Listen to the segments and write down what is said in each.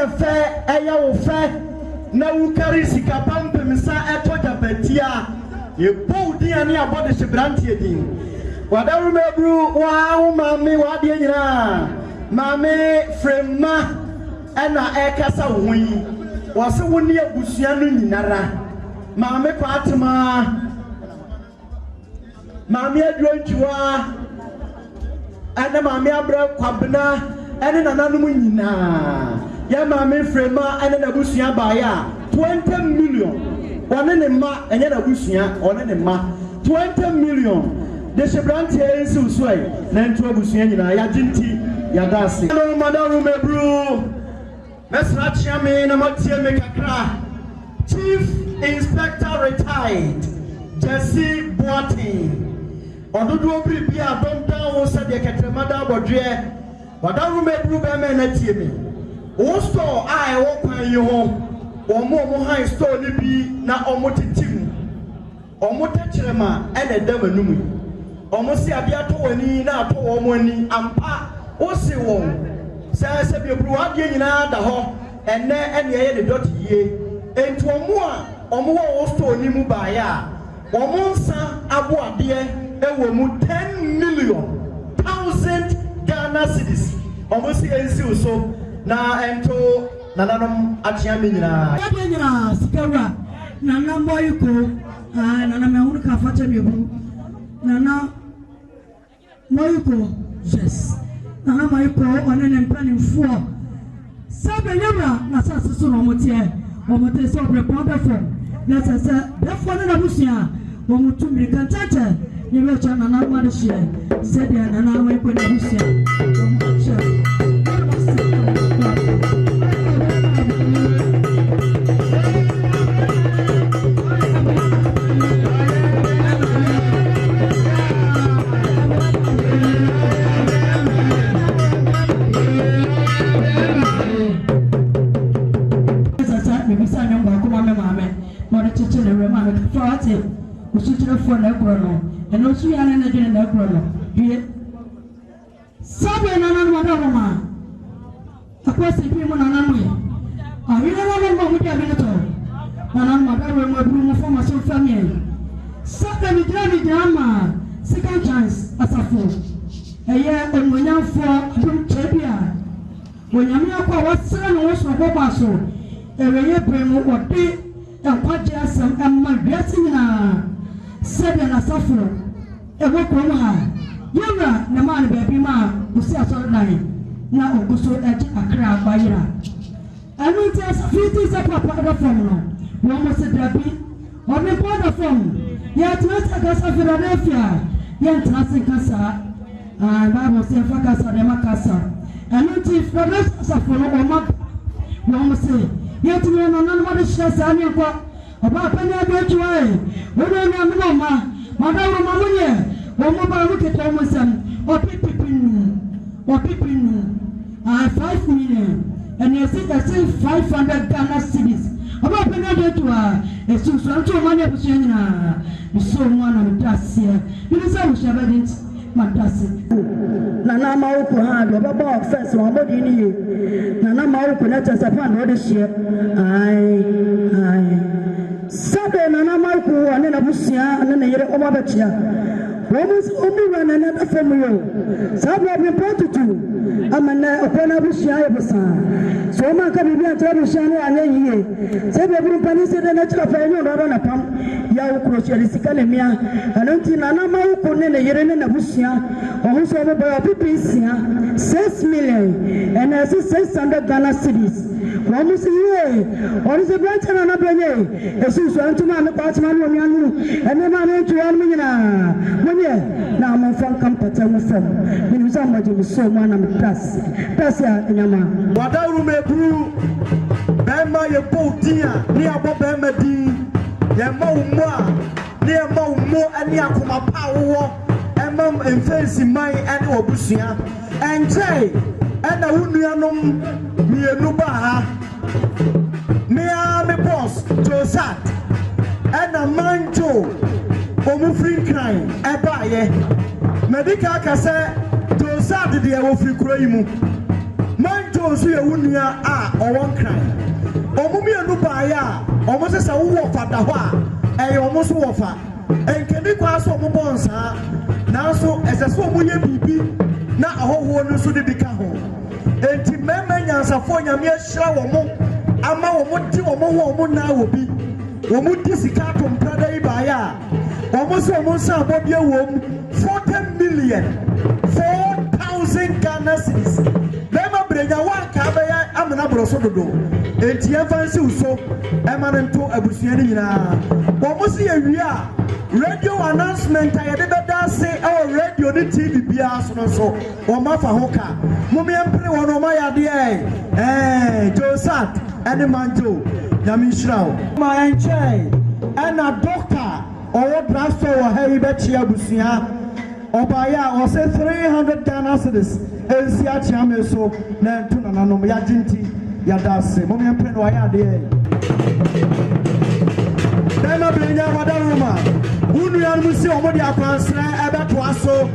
fe eya wo fe na wo kari sika pampem sa eto japatia ye bodi ani abode hyebrante edin wadaru mebru wa wo mame wa de nyina mame frema ena ekasa hoyi wo se wo ne abusua no nyinara mame kwatema mame adwontuwa ana mame abra kwabena ene nananum nyina ya mame frema ene na busua baaya 20 million one ne ma enye na busua one ne ma 20 million de hyebrante ensi usoi na nto abusua nyina ya ginti ya dase no madaru mebru mesra chiame na matie me kakra Chief Inspector retired Jesse Boating ododo obri bia domdan wo se de ketremada bodwe wadaru mebru be me na tie me wo store ai wo kwan yi ho omo high store ni bi na omo titim omo tachirema ene damanum omo si ade ato wani na ato omo ani ampa wo si won se bebru ade nyina da ho ene ye de dot yie enti omo wo store ni mu ba ya omo nsa abo ade ewo mu 10 million thousand Ghana cedis omo si ensi uso na ento nananom achia me nyina ya nyina sikara nana moyiko nana me hunu ka fache mebu nana moyiko yes nana moyiko onene mpani fuo sabe nyabra na sase so no motie omote so prepare for na sase defo na busia omotu mirika tata nyebe cha nana marishie sede nana moyiko na busia omoche for na grono and also ya na de na grono die sabe na na ma ma akwase bi mo na na mo ayi na na mo mu dia bi to na na ma da we mo du mo formation family sabe mi drama second chance asafo eye onwonyafo dum chebia wonyame akwa wasra no wo so boba so eweye bremu ode enkwaje asem emma biasi na sebe na safro ewo kom ha yamra na man baby ma usi asoro nai na oguso eji akra agbayira anu ti asafiti se papa da fom no wo mo se dabi o me papa fom ya tnasa ka Philadelphia ya tnasa kasa babo se fakasa de makasa anu ti frodo safro no ma wo mo se ya tnasa no no mo de shasa ani kwa oba panya do tuwa wono na mo ma madawo mamunye wo mo ba mu keto mo sam o pipinu 5 million and you see that 500 Ghana cedis oba panya do tuwa esu so anto mo na busu nyina so mo na mtase ni se wo shaba dit matase nana ma uko ha do baba offense wo mo di ni nana ma uko na tsa pa no de share ai sabe nana ma uko ane na busia ane na yere o ma bachia womus omi na na afemu yo sabe abi prototu amana okona busia ye busa so ma ka bibi atra busia ne ane yiye sabe bi mpani se de na chira fa enyo ndo na pam ya ukro cheli sikale mia ananti nana ma uko ne na yere ne na busia o so mo ba pipi sia 6 million and 600 Ghana cedis womus ye on se branch na benye esu so antuma me kwatma no mi anu ene ma ne tuwa mi nyina na mo fan kampata mo fam minu sa mo je so mo na me tas ya nyama wadaru mebru bema ye poutia ni abo bema di ye ma umo a ni e ma umo ani akoma pa wo emam enfensi mai ani obusua enjay ena wunuanom mienu ba ha me boss Josat ena manjo omu free crime eba ye medical kase Josat de wo free kuro yi mu manjo so ye wunia a owon kran omumi enu baaya omo se wo fada ho a e omo so wo fa enkeni kwa so omo bonsa na so esese omo ye bibi na ahoho no so de bika ho enti mema nyansafo nyame ahira wo mo ama wo mo ti wo mo ho mo na obi wo mo ti sika to mprada yi baaya omo so omo sa abobia wo 40 million 4,000 Ghana cedis bema brenya wa ka be ya amena broso dodo enti evansi uso emanento abusuani nyina wo mo se yewia radio announcement ayede beda se o radio ni TV bia so wo ma fa ho ka mo me empre wo no ma yade Josat ene manjo nyame nhyirawo ma enche ena doctor o drugstore wo ha yi be chia abusua Obaya or say 300 Ghana cedis. Elsia Chiame so Nantuna no Yajinti Yadase. Mommy and Pen Waya de Dema Blenya Wadaruma. Union Musi Omodia Transfer Eba Twaso.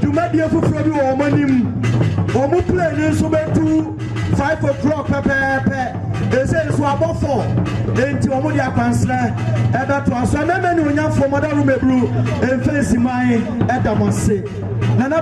To Media for Frobi or Monim. Omu play so betu 5 o'clock pepe. They say it's about 4. Then to Omodia Transfer Eba Twaso. And then when you're from Madarume Blue and Fancy Mine at Damonse. Nana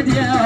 Dia,